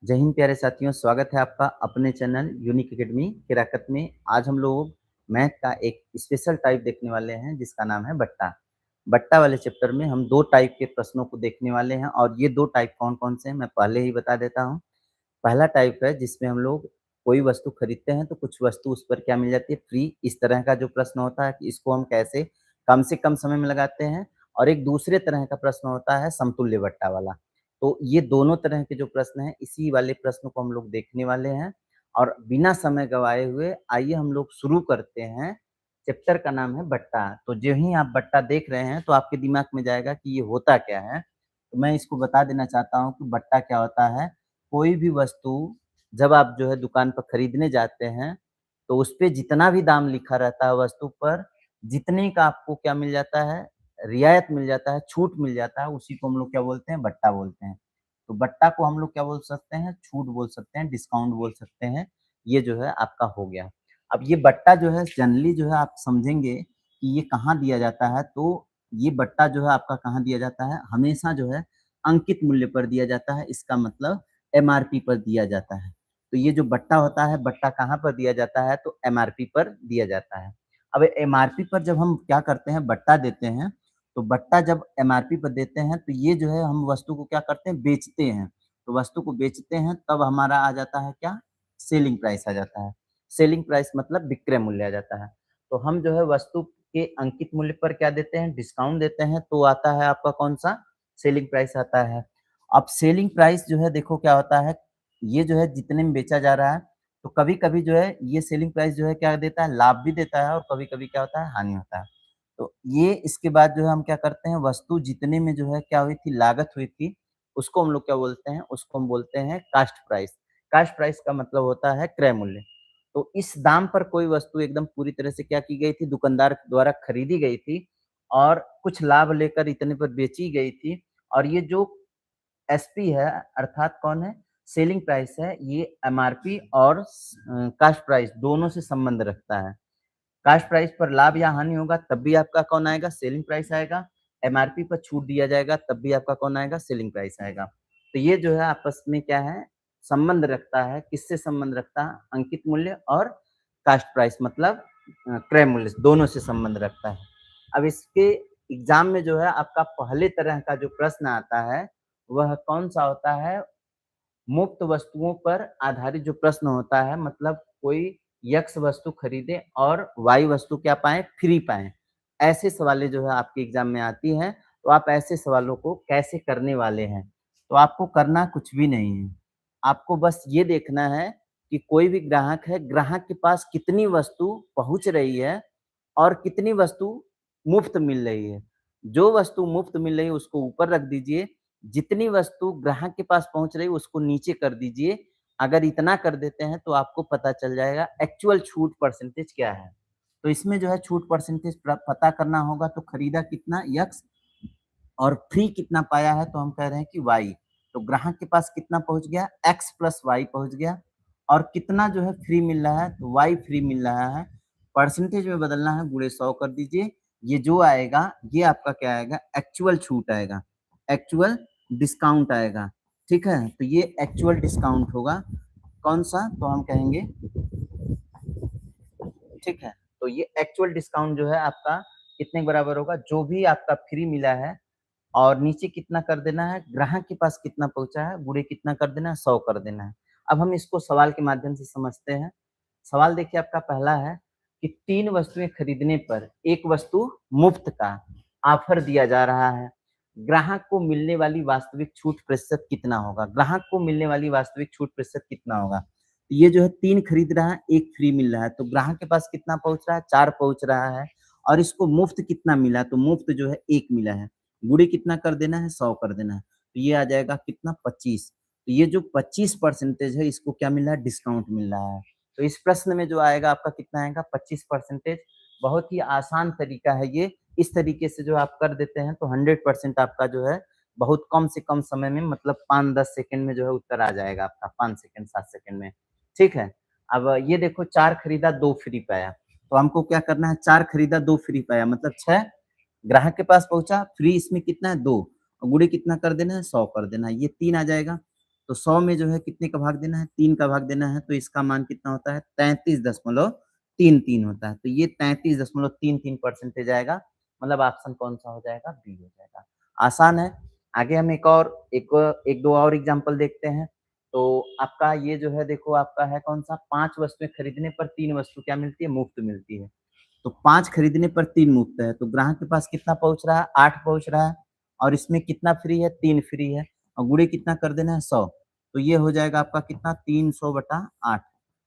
जय हिंद प्यारे साथियों, स्वागत है आपका अपने चैनल यूनिक एकेडमी किराकत में। आज हम लोग मैथ का एक स्पेशल टाइप देखने वाले हैं जिसका नाम है बट्टा। बट्टा वाले चैप्टर में हम 2 टाइप के प्रश्नों को देखने वाले हैं और ये 2 टाइप कौन-कौन से हैं मैं पहले ही बता देता हूँ। पहला टाइप है जिसमें हम लोग कोई वस्तु खरीदते हैं तो कुछ वस्तु उस पर क्या मिल जाती है फ्री, इस तरह का जो प्रश्न होता है कि इसको हम कैसे कम से कम समय में लगाते हैं। और एक दूसरे तरह का प्रश्न होता है समतुल्य बट्टा वाला। तो ये दोनों तरह के जो प्रश्न हैं इसी वाले प्रश्न को हम लोग देखने वाले हैं। और बिना समय गँवाए हुए आइए हम लोग शुरू करते हैं। चैप्टर का नाम है बट्टा। तो जो ही आप बट्टा देख रहे हैं तो आपके दिमाग में जाएगा कि ये होता क्या है? तो मैं इसको बता देना चाहता हूँ कि बट्टा क्या होता है। कोई भी वस्तु जब आप जो है दुकान पर खरीदने जाते हैं, तो उसपे जितना भी दाम लिखा रहता है वस्तु पर, जितने का आपको क्या मिल जाता है, रियायत मिल जाता है, छूट मिल जाता है, उसी को हम लोग क्या बोलते हैं, बट्टा बोलते हैं। तो बट्टा को हम लोग क्या बोल सकते हैं, छूट बोल सकते हैं, डिस्काउंट बोल सकते हैं। ये जो है आपका हो गया। अब ये बट्टा जो है जनरली जो है आप समझेंगे कि ये कहाँ दिया जाता है, तो ये बट्टा जो है आपका कहाँ दिया जाता है, हमेशा जो है अंकित मूल्य पर दिया जाता है। इसका मतलब एमआरपी पर दिया जाता है। तो ये जो बट्टा होता है, बट्टा कहाँ पर दिया जाता है, तो एमआरपी पर दिया जाता है। अब एमआरपी पर जब हम क्या करते हैं, बट्टा देते हैं, तो बट्टा जब एमआरपी पर देते हैं, तो ये जो है हम वस्तु को क्या करते हैं, बेचते हैं। तो वस्तु को बेचते हैं तब हमारा आ जाता है क्या, सेलिंग प्राइस आ जाता है। सेलिंग प्राइस मतलब विक्रय मूल्य आ जाता है। तो हम जो है वस्तु के अंकित मूल्य पर क्या देते हैं, डिस्काउंट देते हैं, तो आता है आपका कौन-सा, सेलिंग प्राइस आता है। अब सेलिंग प्राइस जो है देखो क्या होता है, ये जो है जितने में बेचा जा रहा है, तो कभी-कभी जो है ये सेलिंग प्राइस जो है क्या देता है, लाभ भी देता है और कभी-कभी क्या होता है, हानि होता है। तो ये इसके बाद जो है हम क्या करते हैं, वस्तु जितने में जो है क्या हुई थी, लागत हुई थी, उसको हम लोग क्या बोलते हैं, उसको हम बोलते हैं कास्ट प्राइस। कास्ट प्राइस का मतलब होता है क्रय मूल्य। तो इस दाम पर कोई वस्तु एकदम पूरी तरह से क्या की गई थी, दुकानदार द्वारा खरीदी गई थी और कुछ लाभ लेकर इतने पर बेची गई थी। और ये जो एसपी है अर्थात कौन है? सेलिंग प्राइस है, ये एमआरपी और कास्ट प्राइस दोनों से संबंध रखता है। कास्ट प्राइस पर लाभ या हानि होगा तब भी आपका कौन आएगा? सेलिंग प्राइस आएगा। एमआरपी पर छूट दिया जाएगा तब भी आपका कौन आएगा? सेलिंग प्राइस आएगा। तो ये जो है आपस में क्या है? संबंध रखता है। किससे संबंध रखता है? अंकित मूल्य और कास्ट प्राइस मतलब क्रय मूल्य दोनों से संबंध रखता है। अब इसके एग्ज़ाम में जो है आपका पहले तरह का जो प्रश्न आता है, वह कौन-सा होता है? मुफ्त वस्तुओं पर आधारित जो प्रश्न होता है, मतलब कोई यक्स वस्तु खरीदे और वाई वस्तु क्या पाएँ? फ्री पाएँ। ऐसे सवालें जो है आपके एग्ज़ाम में आती हैं, तो आप ऐसे सवालों को कैसे करने वाले हैं? तो आपको करना कुछ भी नहीं है। आपको बस ये देखना है कि कोई भी ग्राहक है, ग्राहक के पास कितनी वस्तु पहुँच रही है और कितनी वस्तु मुफ्त मिल रही है। जो वस्तु मुफ्त मिल रही है उसको ऊपर रख दीजिए, जितनी वस्तु ग्राहक के पास पहुँच रही है उसको नीचे कर दीजिए। अगर इतना कर देते हैं तो आपको पता चल जाएगा एक्चुअल छूट परसेंटेज क्या है। तो इसमें जो है छूट परसेंटेज पता करना होगा, तो खरीदा कितना एक्स और फ्री कितना पाया है, तो हम कह रहे हैं कि वाई। तो ग्राहक के पास कितना पहुँच गया, एक्स प्लस वाई पहुँच गया और कितना जो है फ्री मिल रहा है, तो वाई फ्री मिल रहा है। परसेंटेज में बदलना है, गुणे 100 कर दीजिए। ये जो आएगा ये आपका क्या आएगा, एक्चुअल छूट आएगा, एक्चुअल डिस्काउंट आएगा। ठीक है? तो ये एक्चुअल डिस्काउंट होगा। कौन-सा? तो हम कहेंगे, ठीक है? तो ये एक्चुअल डिस्काउंट जो है आपका कितने के बराबर होगा, जो भी आपका फ्री मिला है और नीचे कितना कर देना है, ग्राहक के पास कितना पहुँचा है, गुणे कितना कर देना है, 100 कर देना है। अब हम इसको सवाल के माध्यम से समझते हैं। सवाल देखिए आपका पहला है कि 3 वस्तुएँ खरीदने पर 1 वस्तु मुफ्त का ऑफ़र दिया जा रहा है। ग्राहक को मिलने वाली वास्तविक छूट प्रतिशत कितना होगा? ग्राहक को मिलने वाली वास्तविक छूट प्रतिशत कितना होगा? ये जो है 3 खरीद रहा है, 1 फ्री मिल रहा है, तो ग्राहक के पास कितना पहुँच रहा है? 4 पहुँच रहा है और इसको मुफ्त कितना मिला? तो मुफ्त जो है 1 मिला है। गुणे कितना कर देना है, 100 कर देना है। तो ये आ जाएगा कितना, 25। तो ये जो 25% है इसको क्या मिल रहा है, डिस्काउंट मिल रहा है। तो इस प्रश्न में जो आएगा आपका कितना आएगा, 25%। बहुत ही आसान तरीका है ये। इस तरीके से जो आप कर देते हैं तो 100% आपका जो है बहुत कम से कम समय में, मतलब 5-10 सेकंड में जो है उत्तर आ जाएगा आपका, 5 सेकंड 7 सेकंड में। ठीक है? अब ये देखो 4 खरीदा 2 फ्री पाया। तो हमको क्या करना है, 4 खरीदा 2 फ्री पाया मतलब 6 ग्राहक के पास पहुँचा, फ्री इसमें कितना है 2 और गुणे कितना कर देना है, 100 कर देना है, ये 3 आ जाएगा। तो 100 में जो है कितने का भाग देना है? 3 का भाग देना है, तो इसका मान कितना होता है? 33.33 होता है। तो ये 33.33 परसेंटेज आएगा, मतलब ऑप्शन कौन-सा हो जाएगा? बी हो जाएगा। आसान है। आगे हम एक 1-2 और एग्ज़ाम्पल देखते हैं। तो आपका ये जो है देखो आपका है कौन-सा? 5 वस्तुएँ खरीदने पर 3 वस्तु क्या मिलती है? मुफ्त मिलती है। तो 5 खरीदने पर 3 मुफ्त है, तो ग्राहक के पास कितना पहुँच रहा है? 8 पहुँच रहा है और इसमें कितना फ्री है? 3 फ्री है और गुणे कितना कर देना है? 100। तो ये हो जाएगा आपका कितना? 300/8।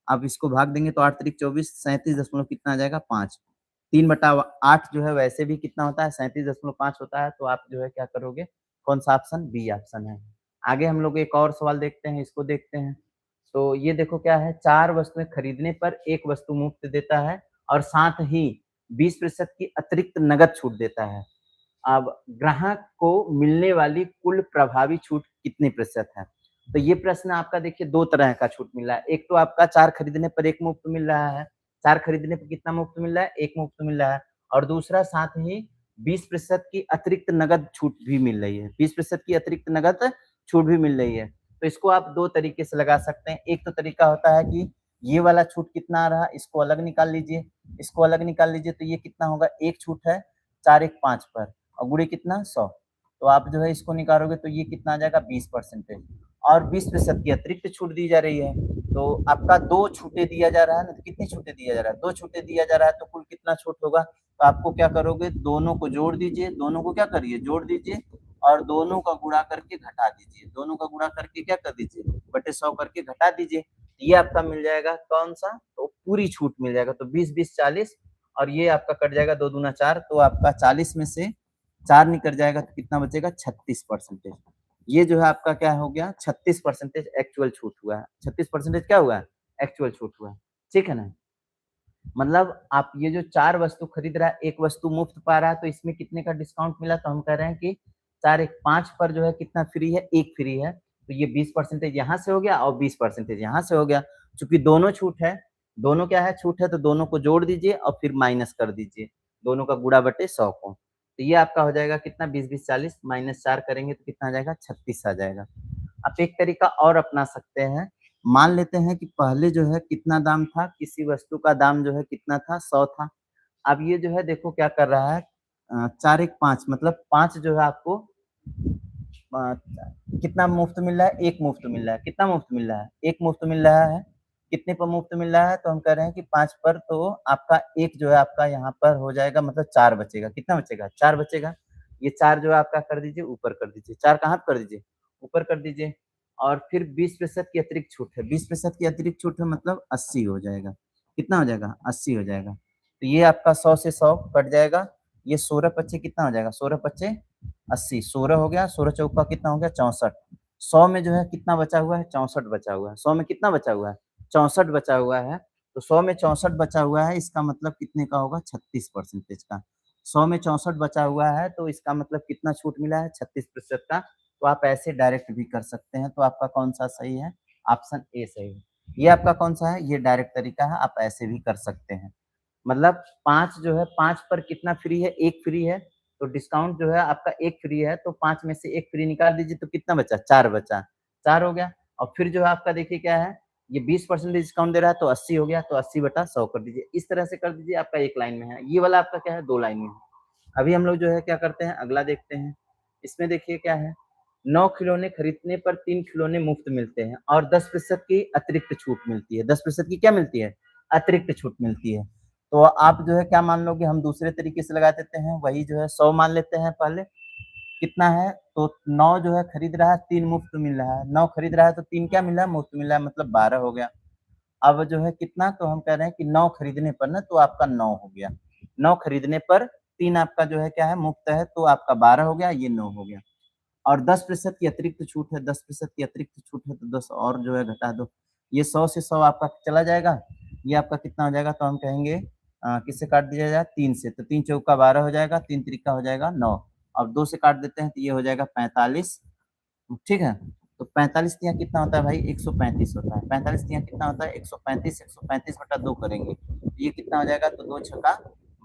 अब इसको भाग देंगे तो 8 त्रिक 24, 37 दशमलव कितना आ जाएगा? 5। 3/8 जो है वैसे भी कितना होता है? 37.5 होता है, तो आप जो है क्या करोगे? कौन-सा ऑप्शन? बी ऑप्शन है। आगे हम लोग एक और सवाल देखते हैं, इसको देखते हैं। तो ये देखो क्या है? 4 वस्तुएँ खरीदने पर 1 वस्तु मुफ्त देता है और साथ ही 20% की अतिरिक्त नकद छूट देता है। अब ग्राहक को मिलने वाली कुल प्रभावी छूट कितने प्रतिशत है? तो ये प्रश्न आपका देखिए 2 तरह का छूट मिल रहा है। एक तो आपका 4 खरीदने पर 1 मुफ्त मिल रहा है। 4 खरीदने पे कितना मुफ्त मिल रहा है? 1 मुफ्त मिल रहा है और दूसरा साथ ही 20% की अतिरिक्त नकद छूट भी मिल रही है। 20% की अतिरिक्त नकद छूट भी मिल रही है। तो इसको आप 2 तरीके से लगा सकते हैं। एक तो तरीका होता है कि ये वाला छूट कितना आ रहा है, इसको अलग निकाल लीजिए, इसको अलग निकाल लीजिए तो ये कितना होगा? 1 छूट है 4 1 5 पर और गुणे कितना 100। तो आप जो है इसको निकालोगे तो ये कितना आ जाएगा 20% और 20% की अतिरिक्त छूट दी जा रही है। तो आपका 2 छूटें दिया जा रहा है ना, तो कितनी छूटें दिया जा रहा है? 2 छूटें दिया जा रहा है तो कुल कितना छूट होगा? तो आपको क्या करोगे? दोनों को जोड़ दीजिए, दोनों को क्या करिए? जोड़ दीजिए और दोनों का गुणा करके घटा दीजिए। दोनों का गुणा करके क्या कर दीजिए? बटे 100 करके घटा दीजिए। ये आपका मिल जाएगा कौन-सा? तो पूरी छूट मिल जाएगा। तो 20, 20, 40 और ये आपका कट जाएगा 2 दूना 4 तो आपका 40 में से 4 निकल जाएगा तो कितना बचेगा? 36%। ये जो है आपका क्या हो गया? 36% एक्चुअल छूट हुआ है। 36% क्या हुआ है? एक्चुअल छूट हुआ है। ठीक है ना? मतलब आप ये जो 4 वस्तु खरीद रहा है, 1 वस्तु मुफ्त पा रहा है, तो इसमें कितने का डिस्काउंट मिला? तो हम कह रहे हैं कि 4 1 5 पर जो है कितना फ्री है? 1 फ्री है। तो ये 20% यहाँ से हो गया और 20% यहाँ से हो गया। चूँकि दोनों छूट है, दोनों क्या है? छूट है तो दोनों को जोड़ दीजिए और फिर माइनस कर दीजिए। दोनों का गुणा बटे 100 को। तो ये आपका हो जाएगा कितना? 20 20 40 माइनस 4 करेंगे तो कितना आ जाएगा? 36 आ जाएगा। आप एक तरीका और अपना सकते हैं। मान लेते हैं कि पहले जो है कितना दाम था, किसी वस्तु का दाम जो है कितना था? 100 था। अब ये जो है देखो क्या कर रहा है 4 1 5 मतलब 5 जो है आपको अ, कितना मुफ्त मिल रहा है? 1 मुफ्त मिल रहा है। कितना मुफ्त मिल रहा है? 1 मुफ्त मिल रहा है। कितने पर मुफ्त मिल रहा है? तो हम कह रहे हैं कि 5 पर तो आपका 1 जो है आपका यहाँ पर हो जाएगा मतलब 4 बचेगा। कितना बचेगा? 4 बचेगा। ये 4 जो है आपका कर दीजिए ऊपर कर दीजिए। 4 कहाँ पे कर दीजिए? ऊपर कर दीजिए और फिर 20% की अतिरिक्त छूट है। 20% की अतिरिक्त छूट है मतलब 80 हो जाएगा। कितना हो जाएगा? 80 हो जाएगा। तो ये आपका 100 से 100 कट जाएगा। ये 16 पच्चे कितना हो जाएगा? 16 पच्चे 80 16 हो गया, 16 चौका कितना हो गया? 64। 100 में जो है कितना बचा हुआ है? 64 बचा हुआ है। 100 में कितना बचा हुआ है? 64 बचा हुआ है। तो 100 में 64 बचा हुआ है, इसका मतलब कितने का होगा? 36% का। 100 में 64 बचा हुआ है, तो इसका मतलब कितना छूट मिला है? 36% का। तो आप ऐसे डायरेक्ट भी कर सकते हैं। तो आपका कौन-सा सही है? ऑप्शन ए सही है। ये आपका कौन-सा है? ये डायरेक्ट तरीका है, आप ऐसे भी कर सकते हैं। मतलब 5 जो है 5 पर कितना फ्री है? 1 फ्री है, तो डिस्काउंट जो है आपका 1 फ्री है, तो 5 में से 1 फ्री निकाल दीजिए तो कितना बचा? 4 बचा, 4 हो गया और फिर जो है आपका देखिए क्या है, ये 20% डिस्काउंट दे रहा है तो 80 हो गया, तो 80/100 कर दीजिए। इस तरह से कर दीजिए, आपका 1 लाइन में है। ये वाला आपका क्या है? 2 लाइन में है। अभी हम लोग जो है क्या करते हैं, अगला देखते हैं। इसमें देखिए क्या है, 9 खिलौने खरीदने पर 3 खिलौने मुफ्त मिलते हैं और 10% की अतिरिक्त छूट मिलती है। 10% की क्या मिलती है? अतिरिक्त छूट मिलती है। तो आप जो है क्या मान लोगे, हम दूसरे तरीके से लगा देते हैं, वही जो है 100 मान लेते हैं पहले। कितना है? तो 9 जो है खरीद रहा है, 3 मुफ्त मिल रहा है। 9 खरीद रहा है तो 3 क्या मिल रहा है? मुफ्त मिल रहा है, मतलब 12 हो गया। अब जो है कितना? तो हम कह रहे हैं कि 9 खरीदने पर ना तो आपका 9 हो गया। 9 खरीदने पर 3 आपका जो है क्या है? मुफ्त है, तो आपका 12 हो गया, ये 9 हो गया। और 10% की अतिरिक्त छूट है, 10% की अतिरिक्त छूट है, तो 10 और जो है घटा दो। ये 100 से 100 आपका चला जाएगा, ये आपका कितना हो जाएगा? तो हम कहेंगे किससे काट दिया जाए? 3 से, तो 3 चौका 12 हो जाएगा, 3 तिरिका हो जाएगा 9 और 2 से काट देते हैं तो ये हो जाएगा 45, ठीक है? तो 45 तिया कितना होता है भाई? 135 होता है। 45 तिया कितना होता है? 135, 135 बटा 2 करेंगे, तो ये कितना हो जाएगा? तो 2 छक्का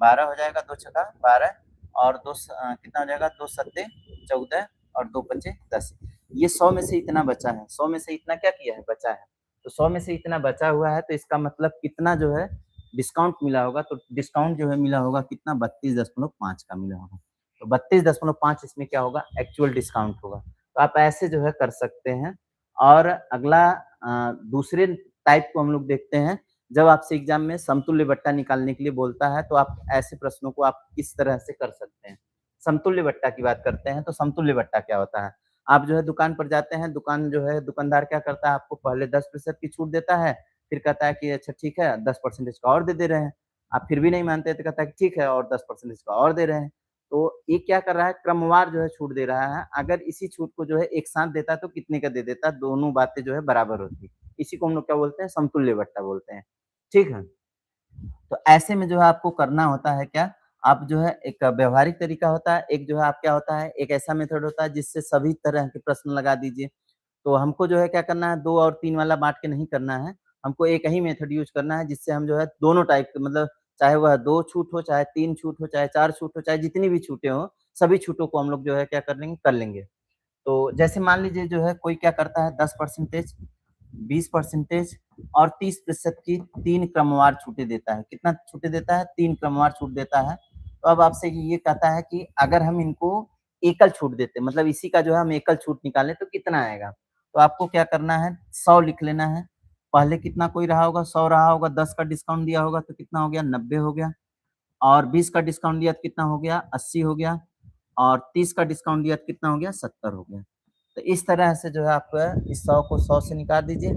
12 हो जाएगा, 2 छक्का 12 और कितना हो जाएगा? 2 सत्ते 14 और 2 पच्चे 10। ये 100 में से इतना बचा है, 100 में से इतना क्या किया है, बचा है। तो 100 में से इतना बचा हुआ है, तो इसका मतलब कितना जो है डिस्काउंट मिला होगा, तो डिस्काउंट जो है मिला होगा कितना 32.5 का मिला होगा। तो 32.5 इसमें क्या होगा, एक्चुअल डिस्काउंट होगा। तो आप ऐसे जो है कर सकते हैं। और अगला दूसरे टाइप को हम लोग देखते हैं, जब आपसे एग्ज़ाम में समतुल्य बट्टा निकालने के लिए बोलता है, तो आप ऐसे प्रश्नों को आप किस तरह से कर सकते हैं। समतुल्य बट्टा की बात करते हैं, तो समतुल्य बट्टा क्या होता है? आप जो है दुकान पर जाते हैं, दुकान जो है दुकानदार क्या करता है, आपको पहले 10% की छूट देता है, फिर कहता है कि अच्छा ठीक है 10% का और दे रहे हैं। आप फिर भी नहीं मानते तो कहता है कि ठीक है और 10% का और दे रहे हैं। तो ये क्या कर रहा है, क्रमवार जो है छूट दे रहा है। अगर इसी छूट को जो है एक साथ देता तो कितने का दे देता, दोनों बातें जो है बराबर होती। इसी को हम लोग क्या बोलते हैं, समतुल्य बट्टा बोलते हैं। ठीक है? तो ऐसे में जो है आपको करना होता है क्या, आप जो है एक व्यावहारिक तरीका होता है, एक जो है आप क्या होता है, एक ऐसा मेथड होता है जिससे सभी तरह के प्रश्न लगा दीजिए। तो हमको जो है क्या करना है, 2 और 3 वाला बाँट के नहीं करना है, हमको एक ही मेथड यूज़ करना है जिससे हम जो है दोनों टाइप के मतलब चाहे वह 2 छूट हो, चाहे 3 छूट हो, चाहे 4 छूट हो, चाहे जितनी भी छूटें हों, सभी छूटों को हम लोग जो है क्या कर लेंगे, कर लेंगे। तो जैसे मान लीजिए जो है कोई क्या करता है 10%, 20% और 30% की 3 क्रमवार छूटें देता है। कितना छूटें देता है? 3 क्रमवार छूट देता है। तो अब आपसे ये कहता है कि अगर हम इनको एकल छूट देते, मतलब इसी का जो है हम एकल छूट निकालें तो कितना आएगा? तो आपको क्या करना है, 100 लिख लेना है। पहले कितना कोई रहा होगा, 100 रहा होगा, 10 का डिस्काउंट दिया होगा तो कितना हो गया, 90 हो गया। और 20 का डिस्काउंट दिया तो कितना हो गया, 80 हो गया। और 30 का डिस्काउंट दिया तो कितना हो गया, 70 हो गया। तो इस तरह से जो है आप इस 100 को 100 से निकाल दीजिए,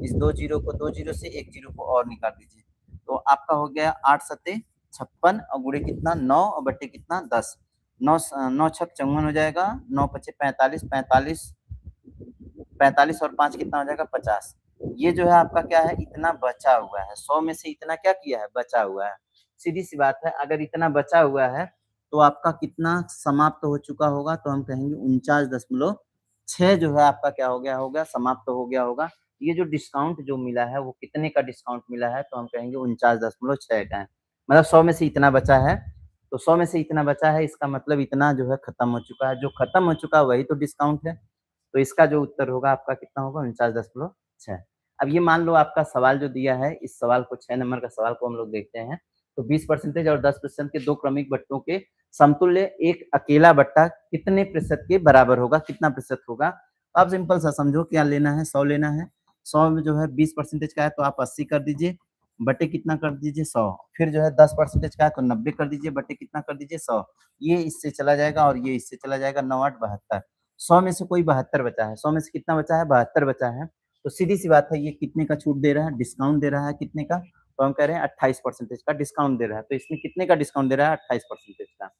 इस 2 जीरो को 2 जीरो से, 1 जीरो को और निकाल दीजिए। तो आपका हो गया 8 सत्ते 56 और गुणे कितना 9 और बट्टे कितना 10। 9 छक 54 हो जाएगा, 9 पचे 45, 45 और 5 कितना हो जाएगा 50। ये जो है आपका क्या है, इतना बचा हुआ है। 100 में से इतना क्या किया है, बचा हुआ है। सीधी-सी बात है, अगर इतना बचा हुआ है, तो आपका कितना समाप्त हो चुका होगा, तो हम कहेंगे 49.6 जो है आपका क्या हो गया होगा, समाप्त हो गया होगा। ये जो डिस्काउंट जो मिला है, वो कितने का डिस्काउंट मिला है, तो हम कहेंगे 49.6 का है। मतलब 100 में से इतना बचा है, तो 100 में से इतना बचा है, इसका मतलब इतना जो है खत्म हो चुका है। जो खत्म हो चुका है, वही तो डिस्काउंट है। तो इसका जो उत्तर होगा आपका कितना होगा, 49.6। अब ये मान लो आपका सवाल जो दिया है, इस सवाल को 6 नंबर का सवाल को हम लोग देखते हैं। तो 20% और 10% के 2 क्रमिक बट्टों के समतुल्य एक अकेला बट्टा कितने प्रतिशत के बराबर होगा, कितना प्रतिशत होगा? आप सिंपल सा समझो, क्या लेना है, 100 लेना है। 100 में जो है 20% का है तो आप 80 कर दीजिए, बटे कितना कर दीजिए 100। फिर जो है 10% का है तो 90 कर दीजिए, बटे कितना कर दीजिए 100। ये इससे चला जाएगा और ये इससे चला जाएगा, 9 8 72। 100 में से कोई 72 बचा है, 100 में से कितना बचा है, 72 बचा है। तो सीधी-सी बात है, ये कितने का छूट दे रहा है, डिस्काउंट दे रहा है कितने का? तो हम कह रहे हैं 28% का डिस्काउंट दे रहा है। तो इसमें कितने का डिस्काउंट दे रहा है, 28% का।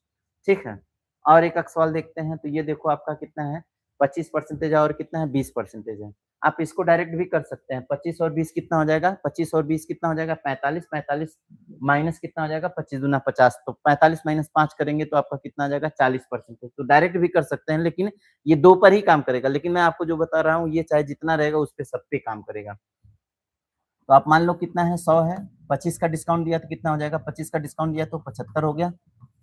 ठीक है? और एक सवाल देखते हैं, तो ये देखो आपका कितना है, 25% और कितना है, 20% है। आप इसको डायरेक्ट भी कर सकते हैं, 25 और 20 कितना हो जाएगा, 25 और 20 कितना हो जाएगा, 45, 45 माइनस कितना हो जाएगा, 25 दूना 50, तो 45 माइनस 5 करेंगे तो आपका कितना आ जाएगा, 40%। तो डायरेक्ट भी कर सकते हैं, लेकिन ये 2 पर ही काम करेगा, लेकिन मैं आपको जो बता रहा हूँ, ये चाहे जितना रहेगा उस पे सब पे काम करेगा। तो आप मान लो कितना है, 100 है, 25 का डिस्काउंट दिया तो कितना हो जाएगा, 25 का डिस्काउंट दिया तो 75 हो गया,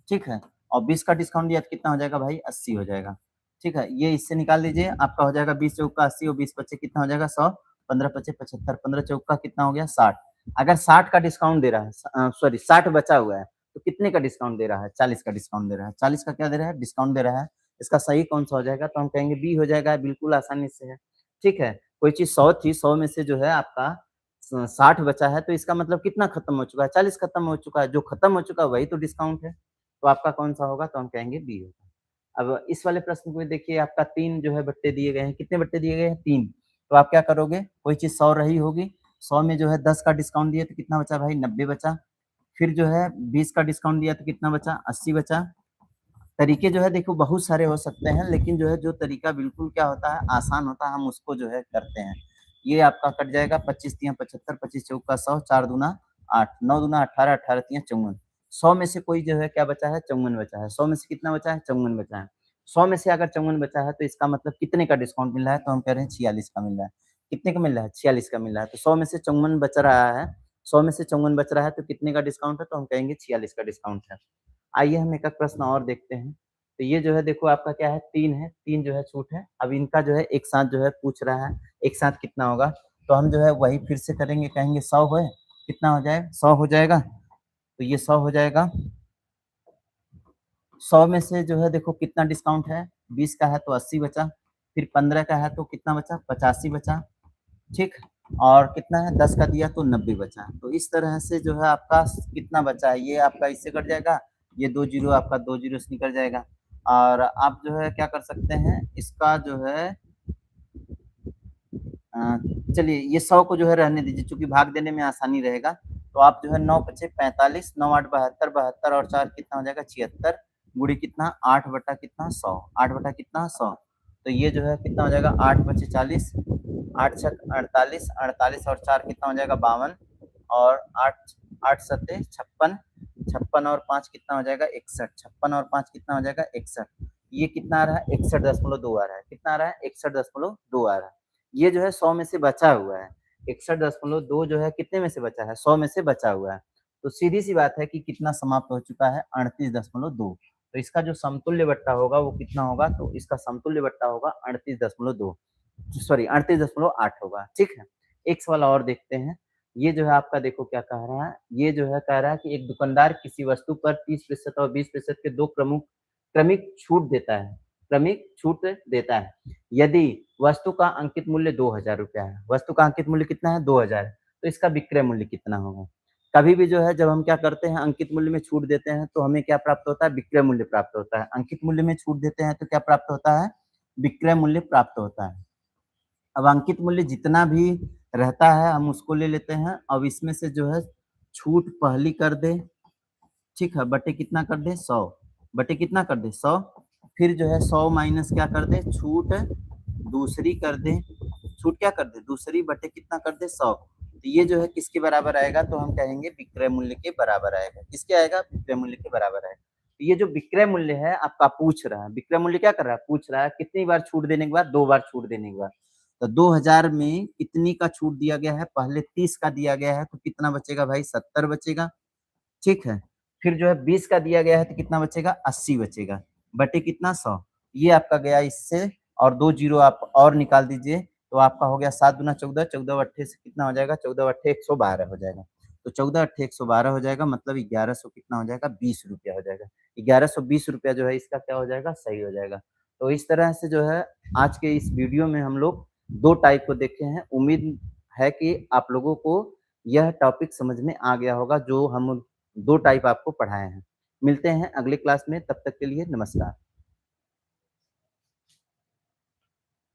ठीक है? और 20 का डिस्काउंट दिया तो कितना हो जाएगा भाई, 80 हो जाएगा, ठीक है? ये इससे निकाल लीजिए, आपका हो जाएगा 20 चौका 80 और 20 पच्चे कितना हो जाएगा 100, 15 पच्चे 75, 15 चौका कितना हो गया 60। अगर 60 का डिस्काउंट दे रहा है, सॉरी 60 बचा हुआ है, तो कितने का डिस्काउंट दे रहा है, 40 का डिस्काउंट दे रहा है। 40 का क्या दे रहा है, डिस्काउंट दे रहा है। इसका सही कौन-सा हो जाएगा, तो हम कहेंगे बी हो जाएगा, बिल्कुल आसानी से है, ठीक है? कोई चीज़ 100 थी, 100 में से जो है आपका 60 बचा है, तो इसका मतलब कितना खत्म हो चुका है, 40 खत्म हो चुका है। जो खत्म हो चुका है वही तो डिस्काउंट है। तो आपका कौन-सा होगा, तो हम कहेंगे बी होगा। अब इस वाले प्रश्न को देखिए, आपका 3 जो है बट्टे दिए गए हैं। कितने बट्टे दिए गए हैं, 3। तो आप क्या करोगे, कोई चीज़ 100 रही होगी, 100 में जो है 10 का डिस्काउंट दिए तो कितना बचा भाई, 90 बचा। फिर जो है 20 का डिस्काउंट दिया तो कितना बचा, 80 बचा। तरीके जो है देखो बहुत सारे हो सकते हैं, लेकिन जो है जो तरीका बिल्कुल क्या होता है, आसान होता है, हम उसको जो है करते हैं। ये आपका कट जाएगा, 25 तिया 75, 25 चौका 100, 4 दूना 8, 9 दूना 18, 18 तिया 54। 100 में से कोई जो है क्या बचा है, 54 बचा है। 100 में से कितना बचा है, 54 बचा है। 100 में से अगर 54 बचा है, तो इसका मतलब कितने का डिस्काउंट मिल रहा है, तो हम कह रहे हैं 46 का मिल रहा है। कितने का मिल रहा है, 46 का मिल रहा है। तो 100 में से 54 बच रहा है, 100 में से 54 बच रहा है, तो कितने का डिस्काउंट है, तो हम कहेंगे 46 का डिस्काउंट है। आइए हम एक-एक प्रश्न और देखते हैं। तो ये जो है देखो आपका क्या है 3 है, 3 जो है छूट है। अब इनका जो है एक साथ जो है पूछ रहा है, एक साथ कितना होगा? तो हम जो है वही फिर से करेंगे, कहेंगे 100 है, कितना हो जाएगा? 100 हो जाएगा। तो ये 100 हो जाएगा। 100 में से जो है देखो कितना डिस्काउंट है, 20 का है तो 80 बचा, फिर 15 का है तो कितना बचा? 85 बचा, ठीक? और कितना है 10 का दिया तो 90 बचा। तो इस तरह से जो है आपका कितना बचा है, ये आपका इससे कट जाएगा, ये 2 जीरो आपका 2 जीरो से निकल जाएगा। और आप जो है क्या कर सकते हैं, इसका जो है अ, चलिए ये 100 को जो है रहने दीजिए, चूँकि भाग देने में आसानी रहेगा। तो आप जो है 9 पचे 45, 9 आठ 72, 72 और 4 कितना हो जाएगा? 76 गुणी कितना? 8 बटा कितना? 100, 8 बटा कितना? 100। तो ये जो है कितना हो जाएगा? 8 बचे 40, 8 छक 48, 48 और 4 कितना हो जाएगा? 52 और 8 8 सत्ते 56, 56 और 5 कितना हो जाएगा? 61, 56 और 5 कितना हो जाएगा? 61। ये कितना आ रहा है? 61.2 आ रहा है। कितना आ रहा है? 61.2 आ रहा है। ये जो है 100 में से बचा हुआ है। 61.2 जो है कितने में से बचा है? 100 में से बचा हुआ है। तो सीधी-सी बात है कि कितना समाप्त हो चुका है? 38.2। तो इसका जो समतुल्य बट्टा होगा वो कितना होगा? तो इसका समतुल्य बट्टा होगा 38.2, सॉरी 38.8 होगा, ठीक है? एक सवाल और देखते हैं। ये जो है आपका देखो क्या कह रहा है, ये जो है कह रहा है कि एक दुकानदार किसी वस्तु पर 30% और 20% के 2 क्रमिक छूट देता है, क्रमिक छूट देता है। यदि वस्तु का अंकित मूल्य ₹2000 है, वस्तु का अंकित मूल्य कितना है? 2000, तो इसका विक्रय मूल्य कितना होगा? कभी भी जो है जब हम क्या करते हैं अंकित मूल्य में छूट देते हैं तो हमें क्या प्राप्त होता है? विक्रय मूल्य प्राप्त होता है। अंकित मूल्य में छूट देते हैं तो क्या प्राप्त होता है? विक्रय मूल्य प्राप्त होता है। अब अंकित मूल्य जितना भी रहता है हम उसको ले लेते हैं। अब इसमें से जो है छूट पहली कर दें, ठीक है, बटे कितना कर दें? 100, बटे कितना कर दें? 100। फिर जो है 100 माइनस क्या कर दें? छूट दूसरी कर दें, छूट क्या कर दें? दूसरी बटे कितना कर दें? 100। तो ये जो है किसके बराबर आएगा? तो हम कहेंगे विक्रय मूल्य के बराबर आएगा। किसके आएगा? विक्रय मूल्य के बराबर आएगा। तो ये जो विक्रय मूल्य है आपका पूछ रहा है, विक्रय मूल्य क्या कर रहा है? पूछ रहा है कितनी बार छूट देने के बाद? 2 बार छूट देने के बाद। तो 2000 में कितनी का छूट दिया गया है? पहले 30 का दिया गया है तो कितना बचेगा भाई? 70 बचेगा, ठीक है। फिर जो है 20 का दिया गया है तो कितना बचेगा? 80 बचेगा, बटे कितना? 100। ये आपका गया इससे, और 2 जीरो आप और निकाल दीजिए तो आपका हो गया 7 दूना 14, 14 अट्ठे से कितना हो जाएगा? 14 अट्ठे 112 हो जाएगा। तो 14 अट्ठे 112 हो जाएगा, मतलब 1100 कितना हो जाएगा? ₹20 हो जाएगा। ₹1120 जो है इसका क्या हो जाएगा? सही हो जाएगा। तो इस तरह से जो है आज के इस वीडियो में हम लोग 2 टाइप को देखे हैं। उम्मीद है कि आप लोगों को यह टॉपिक समझ में आ गया होगा जो हम 2 टाइप आपको पढ़ाए हैं। मिलते हैं अगली क्लास में, तब तक के लिए नमस्कार।